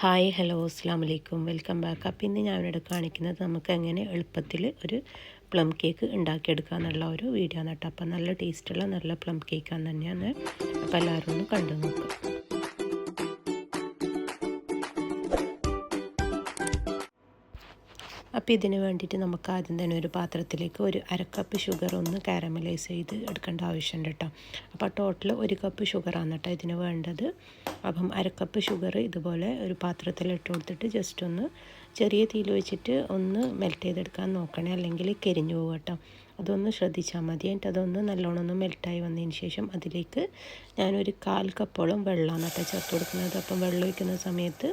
Hi hello അസ്സാം വലൈക്കും welcome back. അപ്പോൾ ഇന്ന് ഞാനിവിടെ കാണിക്കുന്നത് നമുക്ക് എങ്ങനെ എളുപ്പത്തിൽ ഒരു പ്ലം കേക്ക് ഉണ്ടാക്കിയെടുക്കുക എന്നുള്ള ഒരു വീഡിയോ ആണ് കേട്ടോ. അപ്പോൾ നല്ല ടേസ്റ്റുള്ള നല്ല പ്ലം കേക്കാണ് തന്നെയാണ്. അപ്പോൾ എല്ലാവരും ഒന്ന് കണ്ടു നോക്കുക. അപ്പോൾ ഇതിന് വേണ്ടിയിട്ട് നമുക്ക് ആദ്യം തന്നെ ഒരു പാത്രത്തിലേക്ക് ഒരു അരക്കപ്പ് ഷുഗർ ഒന്ന് കാരമലൈസ് ചെയ്ത് എടുക്കേണ്ട ആവശ്യമുണ്ട് കേട്ടോ. അപ്പോൾ ടോട്ടൽ 1 കപ്പ് ഷുഗറാണ് കേട്ടോ ഇതിന് വേണ്ടത്. അപ്പം അരക്കപ്പ് ഷുഗർ ഇതുപോലെ ഒരു പാത്രത്തിൽ ഇട്ട് കൊടുത്തിട്ട് ജസ്റ്റ് ഒന്ന് ചെറിയ തീയിൽ വെച്ചിട്ട് ഒന്ന് മെൽറ്റ് ചെയ്തെടുക്കാൻ നോക്കണേ, അല്ലെങ്കിൽ കരിഞ്ഞു പോകും കേട്ടോ. അതൊന്ന് ശ്രദ്ധിച്ചാൽ മതി. എന്നിട്ട് അതൊന്ന് നല്ലോണം ഒന്ന് മെൽറ്റായി വന്നതിന് ശേഷം അതിലേക്ക് ഞാനൊരു 1/4 കപ്പോളം വെള്ളമാണ് കേട്ടോ ചേർത്ത് കൊടുക്കുന്നത്. അപ്പം വെള്ളം ഒഴിക്കുന്ന സമയത്ത്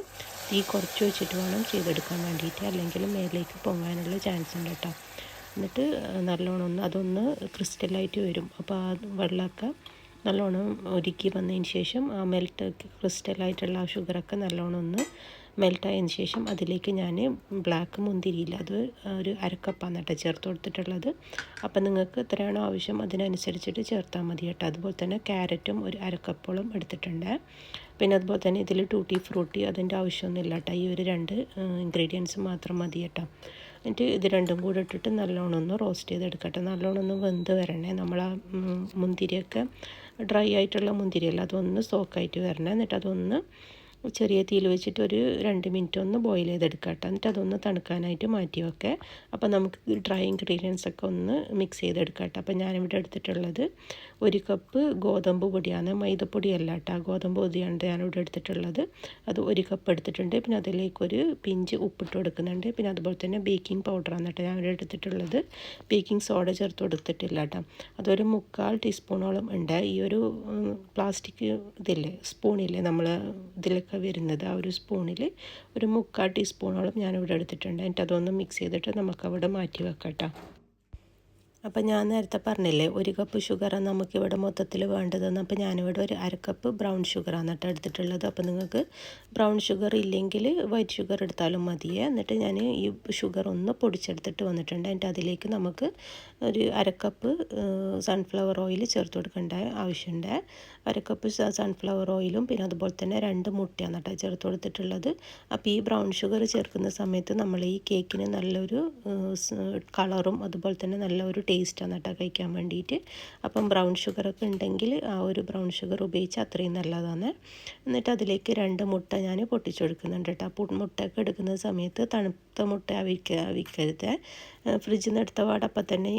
തീ കുറച്ച് വെച്ചിട്ട് വേണം ചെയ്തെടുക്കാൻ വേണ്ടിയിട്ട്, അല്ലെങ്കിൽ മേലേക്ക് പൊങ്ങാനുള്ള ചാൻസ് ഉണ്ട് കേട്ടോ. എന്നിട്ട് നല്ലോണം ഒന്ന് അതൊന്ന് ക്രിസ്റ്റലായിട്ട് വരും. അപ്പോൾ ആ വെള്ളമൊക്കെ നല്ലോണം ഒരുക്കി വന്നതിന് ശേഷം ആ മെൽറ്റ് ക്രിസ്റ്റലായിട്ടുള്ള ആ ഷുഗറൊക്കെ നല്ലോണം ഒന്ന് മെൽറ്റായതിന് ശേഷം അതിലേക്ക് ഞാൻ ബ്ലാക്ക് മുന്തിരിയില്ല, അത് ഒരു അരക്കപ്പാണ് കേട്ടോ ചേർത്ത് കൊടുത്തിട്ടുള്ളത്. അപ്പം നിങ്ങൾക്ക് എത്രയാണോ ആവശ്യം അതിനനുസരിച്ചിട്ട് ചേർത്താൽ മതി കേട്ടോ. അതുപോലെ തന്നെ ക്യാരറ്റും ഒരു അരക്കപ്പോളം എടുത്തിട്ടുണ്ട്. പിന്നെ അതുപോലെ തന്നെ ഇതിൽ ടൂട്ടി ഫ്രൂട്ടി അതിൻ്റെ ആവശ്യമൊന്നുമില്ല കേട്ടോ. ഈ ഒരു 2 ഇൻഗ്രീഡിയൻസ് മാത്രം മതി കേട്ടോ. എന്നിട്ട് ഇത് രണ്ടും കൂടെ ഇട്ടിട്ട് നല്ലോണം ഒന്ന് റോസ്റ്റ് ചെയ്തെടുക്കട്ടെ. നല്ലോണം ഒന്ന് വെന്ത് വരണേ. നമ്മൾ ആ മുന്തിരിയൊക്കെ ഡ്രൈ ആയിട്ടുള്ള മുന്തിരിയല്ല, അതൊന്ന് സോക്കായിട്ട് വരണേ. എന്നിട്ട് അതൊന്ന് ചെറിയ തീയിൽ വെച്ചിട്ട് ഒരു 2 മിനിറ്റ് ഒന്ന് ബോയിൽ ചെയ്തെടുക്കാം കേട്ടോ. എന്നിട്ട് അതൊന്ന് തണുക്കാനായിട്ട് മാറ്റി വെക്കാം. അപ്പോൾ നമുക്ക് ഡ്രൈ ഇൻഗ്രീഡിയൻസ് ഒക്കെ ഒന്ന് മിക്സ് ചെയ്തെടുക്കാം കേട്ടോ. അപ്പോൾ ഞാനിവിടെ എടുത്തിട്ടുള്ളത് 1 കപ്പ് ഗോതമ്പ് പൊടിയാണ്, മൈദപ്പൊടിയല്ല കേട്ടോ, ഗോതമ്പ് പൊടിയാണ് ഞാനിവിടെ എടുത്തിട്ടുള്ളത്. അത് 1 കപ്പ് എടുത്തിട്ടുണ്ട്. പിന്നെ അതിലേക്കൊരു പിഞ്ച് ഉപ്പിട്ട് കൊടുക്കുന്നുണ്ട്. പിന്നെ അതുപോലെ തന്നെ ബേക്കിംഗ് പൗഡറാണ് കേട്ടോ ഞാനിവിടെ എടുത്തിട്ടുള്ളത്. ബേക്കിംഗ് സോഡ ചേർത്ത് കൊടുത്തിട്ടില്ല കേട്ടോ. അതൊരു 3/4 ടീസ്പൂണോളം ഉണ്ട്. ഈ ഒരു പ്ലാസ്റ്റിക് ഇതില്ലേ, സ്പൂണില്ലേ നമ്മൾ ഇതിലൊക്കെ വരുന്നത്, ആ ഒരു സ്പൂണിൽ ഒരു 3/4 ടീസ്പൂണോളം ഞാനിവിടെ എടുത്തിട്ടുണ്ട്. എന്നിട്ട് അതൊന്ന് മിക്സ് ചെയ്തിട്ട് നമുക്കവിടെ മാറ്റി വെക്കാം കേട്ടോ. അപ്പം ഞാൻ നേരത്തെ പറഞ്ഞില്ലേ 1 കപ്പ് ഷുഗറാണ് നമുക്കിവിടെ മൊത്തത്തിൽ വേണ്ടതെന്ന്. അപ്പോൾ ഞാനിവിടെ ഒരു അരക്കപ്പ് ബ്രൗൺ ഷുഗറാണ് കേട്ടോ എടുത്തിട്ടുള്ളത്. അപ്പോൾ നിങ്ങൾക്ക് ബ്രൗൺ ഷുഗർ ഇല്ലെങ്കിൽ വൈറ്റ് ഷുഗർ എടുത്താലും മതിയേ. എന്നിട്ട് ഞാൻ ഈ ഷുഗർ ഒന്ന് പൊടിച്ചെടുത്തിട്ട് വന്നിട്ടുണ്ട്. എന്നിട്ട് അതിലേക്ക് നമുക്ക് ഒരു അരക്കപ്പ് സൺഫ്ലവർ ഓയിൽ ചേർത്ത് കൊടുക്കേണ്ട ആവശ്യമുണ്ട്. അരക്കപ്പ് സൺഫ്ലവർ ഓയിലും പിന്നെ അതുപോലെ തന്നെ 2 മുട്ടയാണ് കേട്ടോ ചേർത്ത് കൊടുത്തിട്ടുള്ളത്. അപ്പോൾ ഈ ബ്രൗൺ ഷുഗർ ചേർക്കുന്ന സമയത്ത് നമ്മൾ ഈ കേക്കിന് നല്ലൊരു കളറും അതുപോലെ തന്നെ നല്ലൊരു ടേസ്റ്റാണ് കേട്ടോ കഴിക്കാൻ വേണ്ടിയിട്ട്. അപ്പം ബ്രൗൺ ഷുഗറൊക്കെ ഉണ്ടെങ്കിൽ ആ ഒരു ബ്രൗൺ ഷുഗർ ഉപയോഗിച്ച് അത്രയും നല്ലതാണ്. എന്നിട്ട് അതിലേക്ക് 2 മുട്ട ഞാൻ പൊട്ടിച്ചെടുക്കുന്നുണ്ട് കേട്ടോ. അപ്പോൾ മുട്ടയൊക്കെ എടുക്കുന്ന സമയത്ത് തണുത്ത മുട്ട അവിക്കരുത്. ഫ്രിഡ്ജിൽ നിന്ന് എടുത്ത പാടപ്പം തന്നെ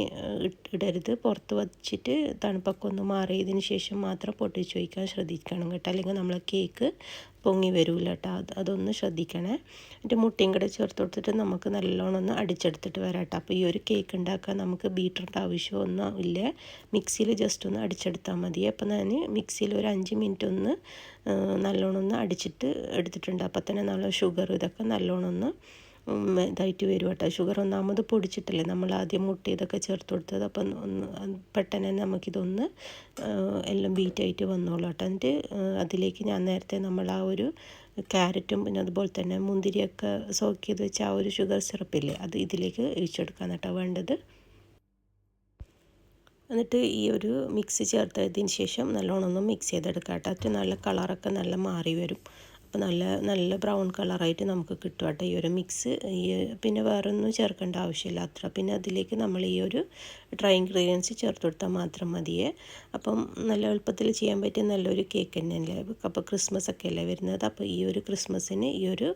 ഇടരുത്. പുറത്ത് വച്ചിട്ട് തണുപ്പൊക്കെ ഒന്ന് മാറിയതിന് ശേഷം മാത്രം പൊട്ടിച്ച് വയ്ക്കാൻ ശ്രദ്ധിക്കണം കേട്ടോ, അല്ലെങ്കിൽ നമ്മളെ കേക്ക് പൊങ്ങി വരില്ല കേട്ടോ. അതൊന്ന് ശ്രദ്ധിക്കണേ. എന്നിട്ട് മുട്ടയും കൂടെ ചേർത്ത് കൊടുത്തിട്ട് നമുക്ക് നല്ലോണം ഒന്ന് അടിച്ചെടുത്തിട്ട് വരാം കേട്ടോ. അപ്പോൾ ഈ ഒരു കേക്ക് ഉണ്ടാക്കാൻ നമുക്ക് ബീറ്ററിൻ്റെ ആവശ്യമൊന്നും ഇല്ല, മിക്സിയിൽ ജസ്റ്റ് ഒന്ന് അടിച്ചെടുത്താൽ മതി. അപ്പോൾ ഞാൻ മിക്സിയിൽ ഒരു 5 മിനിറ്റ് ഒന്ന് നല്ലോണം ഒന്ന് അടിച്ചിട്ട് എടുത്തിട്ടുണ്ട്. അപ്പോൾ തന്നെ നമ്മൾ ഷുഗർ ഇതൊക്കെ നല്ലോണം ഒന്ന് ഇതായിട്ട് വരും കേട്ടോ. ഷുഗർ ഒന്നാമത് പൊടിച്ചിട്ടില്ലേ നമ്മൾ ആദ്യം മുട്ട ഇതൊക്കെ ചേർത്ത് കൊടുത്തത്. അപ്പം ഒന്ന് പെട്ടെന്ന് തന്നെ നമുക്കിതൊന്ന് എല്ലാം ബീറ്റായിട്ട് വന്നോളൂ കേട്ടോ. എന്നിട്ട് അതിലേക്ക് ഞാൻ നേരത്തെ നമ്മൾ ആ ഒരു ക്യാരറ്റും പിന്നെ അതുപോലെ തന്നെ മുന്തിരിയൊക്കെ സോക്ക് ചെയ്ത് വെച്ച ആ ഒരു ഷുഗർ സിറപ്പില്ലേ, അത് ഇതിലേക്ക് ഒഴിച്ചെടുക്കാൻ കേട്ടോ വേണ്ടത്. എന്നിട്ട് ഈ ഒരു മിക്സ് ചേർത്തതിന് ശേഷം നല്ലോണം ഒന്ന് മിക്സ് ചെയ്തെടുക്കാം കേട്ടോ. നല്ല കളറൊക്കെ നല്ല മാറി വരും. അപ്പോൾ നല്ല ബ്രൗൺ കളറായിട്ട് നമുക്ക് കിട്ടും കേട്ടോ ഈ ഒരു മിക്സ്. പിന്നെ വേറൊന്നും ചേർക്കേണ്ട ആവശ്യമില്ല അത്ര. പിന്നെ അതിലേക്ക് നമ്മൾ ഈ ഒരു ഡ്രൈ ഇൻഗ്രീഡിയൻസ് ചേർത്ത് കൊടുത്താൽ മാത്രം മതിയേ. അപ്പം നല്ല എളുപ്പത്തിൽ ചെയ്യാൻ പറ്റിയ നല്ലൊരു കേക്ക് തന്നെയല്ലേ. അപ്പോൾ ക്രിസ്മസ് ഒക്കെ അല്ലേ വരുന്നത്. അപ്പോൾ ഈ ഒരു ക്രിസ്മസിന് ഈ ഒരു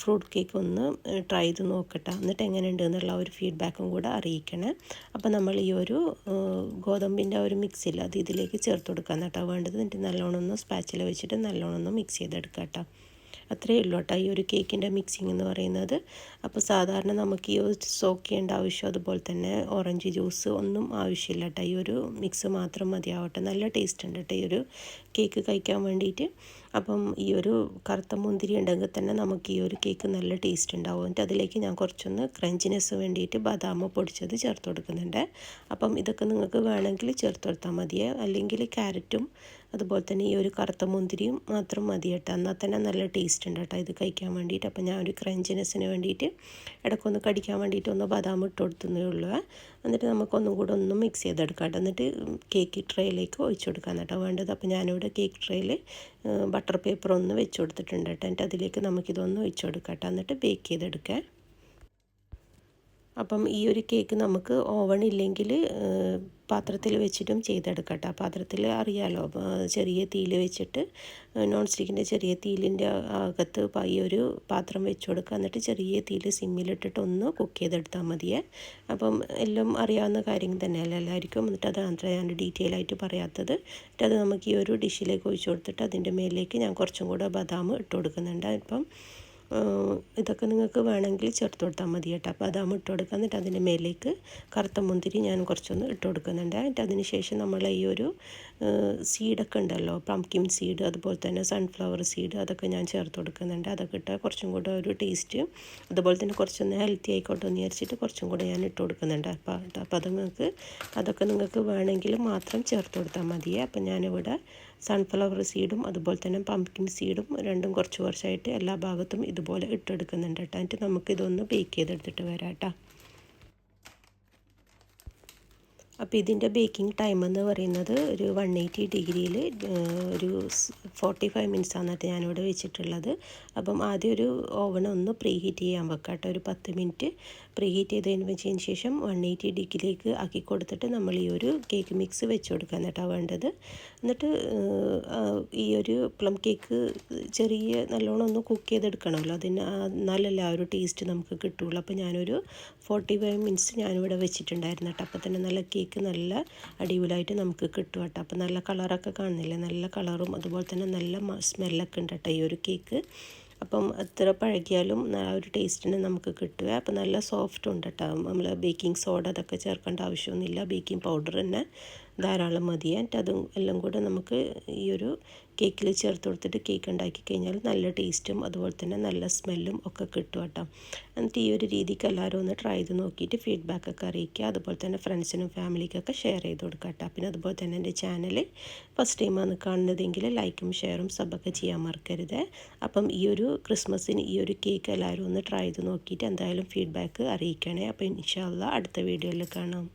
ഫ്രൂട്ട് കേക്ക് ഒന്ന് ട്രൈ ചെയ്ത് നോക്കട്ടെ. എന്നിട്ട് എങ്ങനെയുണ്ട് എന്നുള്ള ഒരു ഫീഡ്ബാക്കും കൂടെ അറിയിക്കണേ. അപ്പോൾ നമ്മൾ ഈ ഒരു ഗോതമ്പിൻ്റെ ഒരു മിക്സില്ല അത് ഇതിലേക്ക് ചേർത്ത് കൊടുക്കാൻ കേട്ടോ വേണ്ടത്. എന്നിട്ട് നല്ലോണം ഒന്ന് സ്പാച്ചിൽ വെച്ചിട്ട് നല്ലോണം ഒന്ന് മിക്സ് ചെയ്തെടുക്കാം കേട്ടോ. അത്രയേ ഉള്ളൂ കേട്ടോ ഈ ഒരു കേക്കിൻ്റെ മിക്സിങ് എന്ന് പറയുന്നത്. അപ്പോൾ സാധാരണ നമുക്ക് ഈ സോക്ക് ചെയ്യേണ്ട ആവശ്യം അതുപോലെ തന്നെ ഓറഞ്ച് ജ്യൂസ് ഒന്നും ആവശ്യമില്ല കേട്ടോ. ഈ ഒരു മിക്സ് മാത്രം മതിയാവട്ടെ. നല്ല ടേസ്റ്റ് ഉണ്ട് കേട്ടോ ഈ ഒരു കേക്ക് കഴിക്കാൻ വേണ്ടിയിട്ട്. അപ്പം ഈ ഒരു കറുത്ത മുന്തിരി ഉണ്ടെങ്കിൽ തന്നെ നമുക്ക് ഈ ഒരു കേക്ക് നല്ല ടേസ്റ്റ് ഉണ്ടാവും. എന്നിട്ട് അതിലേക്ക് ഞാൻ കുറച്ചൊന്ന് ക്രഞ്ചിനെസ് വേണ്ടിയിട്ട് ബദാം പൊടിച്ചത് ചേർത്ത് കൊടുക്കുന്നുണ്ട്. അപ്പം ഇതൊക്കെ നിങ്ങൾക്ക് വേണമെങ്കിൽ ചേർത്ത് കൊടുത്താൽ മതിയേ. അല്ലെങ്കിൽ ക്യാരറ്റും അതുപോലെ തന്നെ ഈ ഒരു കറുത്ത മുന്തിരിയും മാത്രം മതി കേട്ടോ. എന്നാൽ തന്നെ നല്ല ടേസ്റ്റ് ഉണ്ട് കേട്ടോ ഇത് കഴിക്കാൻ വേണ്ടിയിട്ട്. അപ്പോൾ ഞാൻ ഒരു ക്രഞ്ചിനെസ്സിന് വേണ്ടിയിട്ട് ഇടയ്ക്കൊന്ന് കടിക്കാൻ വേണ്ടിയിട്ട് ഒന്ന് ബദാം ഇട്ട് കൊടുത്തതേ ഉള്ളൂ. എന്നിട്ട് നമുക്കൊന്നും കൂടെ ഒന്ന് മിക്സ് ചെയ്തെടുക്കാം കേട്ടോ. എന്നിട്ട് കേക്ക് ട്രേയിലേക്ക് ഒഴിച്ചു കൊടുക്കാൻ കേട്ടോ വേണ്ടത്. അപ്പോൾ ഞാനിവിടെ കേക്ക് ട്രേയിൽ ബട്ടർ പേപ്പർ ഒന്ന് വെച്ച് കൊടുത്തിട്ടുണ്ട് കേട്ടോ. എന്നിട്ട് അതിലേക്ക് നമുക്കിതൊന്ന് ഒഴിച്ചു കൊടുക്കാം കേട്ടോ. എന്നിട്ട് ബേക്ക് ചെയ്തെടുക്കാം. അപ്പം ഈ ഒരു കേക്ക് നമുക്ക് ഓവൺ ഇല്ലെങ്കിൽ പാത്രത്തിൽ വെച്ചിട്ടും ചെയ്തെടുക്കാം കേട്ടോ. പാത്രത്തിൽ അറിയാമല്ലോ, ചെറിയ തീയിൽ വെച്ചിട്ട് നോൺ സ്റ്റിക്കിൻ്റെ ചെറിയ തീയിലിൻ്റെ അകത്ത് ഈ ഒരു പാത്രം വെച്ച് കൊടുക്കുക. എന്നിട്ട് ചെറിയ തീയിൽ സിമ്മിലിട്ടിട്ട് ഒന്ന് കുക്ക് ചെയ്തെടുത്താൽ മതിയേ. അപ്പം എല്ലാം അറിയാവുന്ന കാര്യം തന്നെയല്ല എല്ലാവർക്കും. എന്നിട്ട് അതാണ് ഞാൻ ഡീറ്റെയിൽ ആയിട്ട് പറയാത്തത്. എന്നിട്ട് അത് നമുക്ക് ഈ ഒരു ഡിഷിലേക്ക് ഒഴിച്ച് കൊടുത്തിട്ട് അതിൻ്റെ മേലേക്ക് ഞാൻ കുറച്ചും കൂടെ ബദാം ഇട്ട് കൊടുക്കുന്നുണ്ട്. ഇപ്പം ഇതൊക്കെ നിങ്ങൾക്ക് വേണമെങ്കിൽ ചേർത്ത് കൊടുത്താൽ മതി കേട്ടോ. അപ്പോൾ ബദാം ഇട്ട് കൊടുക്കുക. എന്നിട്ട് അതിൻ്റെ മേലേക്ക് കറുത്ത മുന്തിരി ഞാൻ കുറച്ചൊന്ന് ഇട്ട് കൊടുക്കുന്നുണ്ട്. എന്നിട്ട് അതിന് ശേഷം നമ്മൾ ഈ ഒരു സീഡൊക്കെ ഉണ്ടല്ലോ, പംകിൻ സീഡ്, അതുപോലെ തന്നെ സൺഫ്ലവർ സീഡ്, അതൊക്കെ ഞാൻ ചേർത്ത് കൊടുക്കുന്നുണ്ട്. അതൊക്കെ ഇട്ടാൽ കുറച്ചും കൂടെ ഒരു ടേസ്റ്റ്, അതുപോലെ തന്നെ കുറച്ചൊന്ന് ഹെൽത്തി ആയിക്കോട്ടെ എന്ന് വിചാരിച്ചിട്ട് കുറച്ചും കൂടെ ഞാൻ ഇട്ട് കൊടുക്കുന്നുണ്ട്. അപ്പോൾ അതൊക്കെ നിങ്ങൾക്ക് വേണമെങ്കിൽ മാത്രം ചേർത്ത് കൊടുത്താൽ മതിയേ. അപ്പം ഞാനിവിടെ സൺഫ്ലവർ സീഡും അതുപോലെ തന്നെ പംകിൻ സീഡും രണ്ടും കുറച്ചായിട്ട് എല്ലാ ഭാഗത്തും ഇതുപോലെ ഇട്ടെടുക്കുന്നുണ്ട് കേട്ടോ. എന്നിട്ട് നമുക്കിതൊന്ന് ബേക്ക് ചെയ്തെടുത്തിട്ട് വരാം കേട്ടോ. അപ്പോൾ ഇതിൻ്റെ ബേക്കിംഗ് ടൈം എന്ന് പറയുന്നത് ഒരു 180 ഡിഗ്രിയിൽ ഒരു 45 മിനിറ്റ്സ് ആണ് കേട്ടോ ഞാനിവിടെ വെച്ചിട്ടുള്ളത്. അപ്പം ആദ്യം ഒരു ഓവൺ ഒന്ന് പ്രീ ഹീറ്റ് ചെയ്യാൻ വെക്കാം കേട്ടോ. ഒരു 10 മിനിറ്റ് പ്രീ ഹീറ്റ് ചെയ്തതിന് ശേഷം 180 ഡിഗ്രിയിലേക്ക് ആക്കി കൊടുത്തിട്ട് നമ്മൾ ഈ ഒരു കേക്ക് മിക്സ് വെച്ച് കൊടുക്കാൻ കേട്ടോ വേണ്ടത്. എന്നിട്ട് ഈ ഒരു പ്ലം കേക്ക് നല്ലോണം ഒന്ന് കുക്ക് ചെയ്തെടുക്കണമല്ലോ, എന്നാലല്ലേ ആ ഒരു ടേസ്റ്റ് നമുക്ക് കിട്ടുള്ളൂ. അപ്പോൾ ഞാനൊരു 45 മിനിറ്റ്സ് ഞാനിവിടെ വെച്ചിട്ടുണ്ടായിരുന്നു കേട്ടോ. അപ്പോൾ തന്നെ നല്ല കേക്ക് നല്ല അടിപൊളിയായിട്ട് നമുക്ക് കിട്ടും കേട്ടോ. അപ്പോൾ നല്ല കളറൊക്കെ കാണുന്നില്ലേ, നല്ല കളറും അതുപോലെ തന്നെ നല്ല സ്മെല്ലൊക്കെ ഉണ്ട് കേട്ടോ ഈ ഒരു കേക്ക്. അപ്പം എത്ര പഴകിയാലും ആ ഒരു ടേസ്റ്റിന് നമുക്ക് കിട്ടുക. അപ്പോൾ നല്ല സോഫ്റ്റ് ഉണ്ട് കേട്ടോ. നമ്മൾ ബേക്കിംഗ് സോഡ അതൊക്കെ ചേർക്കേണ്ട ആവശ്യമൊന്നുമില്ല, ബേക്കിംഗ് പൗഡർ തന്നെ ധാരാളം മതി. എന്നിട്ട് അതും എല്ലാം കൂടെ നമുക്ക് ഈ ഒരു കേക്കിൽ ചേർത്ത് കൊടുത്തിട്ട് കേക്ക് ഉണ്ടാക്കി കഴിഞ്ഞാൽ നല്ല ടേസ്റ്റും അതുപോലെ തന്നെ നല്ല സ്മെല്ലും ഒക്കെ കിട്ടും കേട്ടോ. എന്നിട്ട് ഈ ഒരു രീതിക്ക് എല്ലാവരും ഒന്ന് ട്രൈ ചെയ്ത് നോക്കിയിട്ട് ഫീഡ്ബാക്കൊക്കെ അറിയിക്കുക. അതുപോലെ തന്നെ ഫ്രണ്ട്സിനും ഫാമിലിക്കൊക്കെ ഷെയർ ചെയ്ത് കൊടുക്കുക കേട്ടോ. പിന്നെ അതുപോലെ തന്നെ എൻ്റെ ചാനൽ ഫസ്റ്റ് ടൈമാണ് കാണുന്നതെങ്കിൽ ലൈക്കും ഷെയറും സബൊക്കെ ചെയ്യാൻ മറക്കരുത്. അപ്പം ഈ ഒരു ക്രിസ്മസിന് ഈ ഒരു കേക്ക് എല്ലാവരും ഒന്ന് ട്രൈ ചെയ്ത് നോക്കിയിട്ട് എന്തായാലും ഫീഡ്ബാക്ക് അറിയിക്കണേ. അപ്പോൾ ഇൻഷാ അല്ലാഹ് അടുത്ത വീഡിയോയിൽ കാണാം.